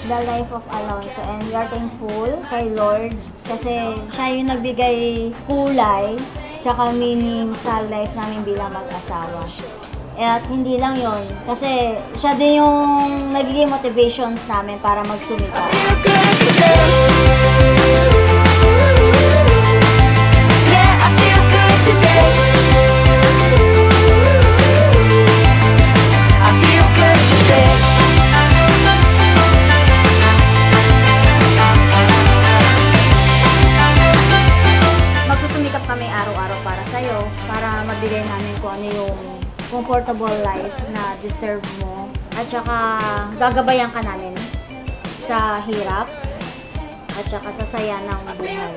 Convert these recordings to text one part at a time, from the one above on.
the life of Alonzo and we are thankful kay Lord kasi siya yung nagbigay kulay tsaka meaning sa life namin bilang mag-asawa. At hindi lang yon kasi siya din yung nagiging motivations namin para magsumikap. Magsusumikap kami araw-araw para sa'yo, para magbigay namin kung ano yung comfortable life na deserve mo. At saka gagabayan ka namin sa hirap at saka sa saya ng buhay.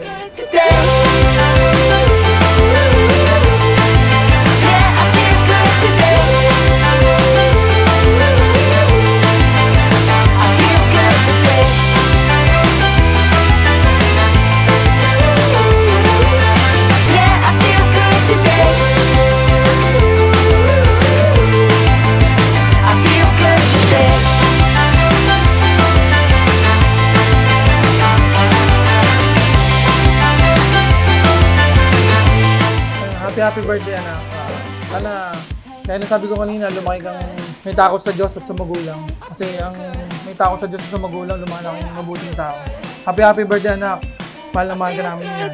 Happy birthday, anak. Sana, kaya nasabi ko kanina, lumaki kang may takot sa Diyos at sa magulang. Kasi ang may takot sa Diyos at sa magulang, lumaki kang mabuting tao. Happy birthday, anak. Mahal na mahal ka namin yan.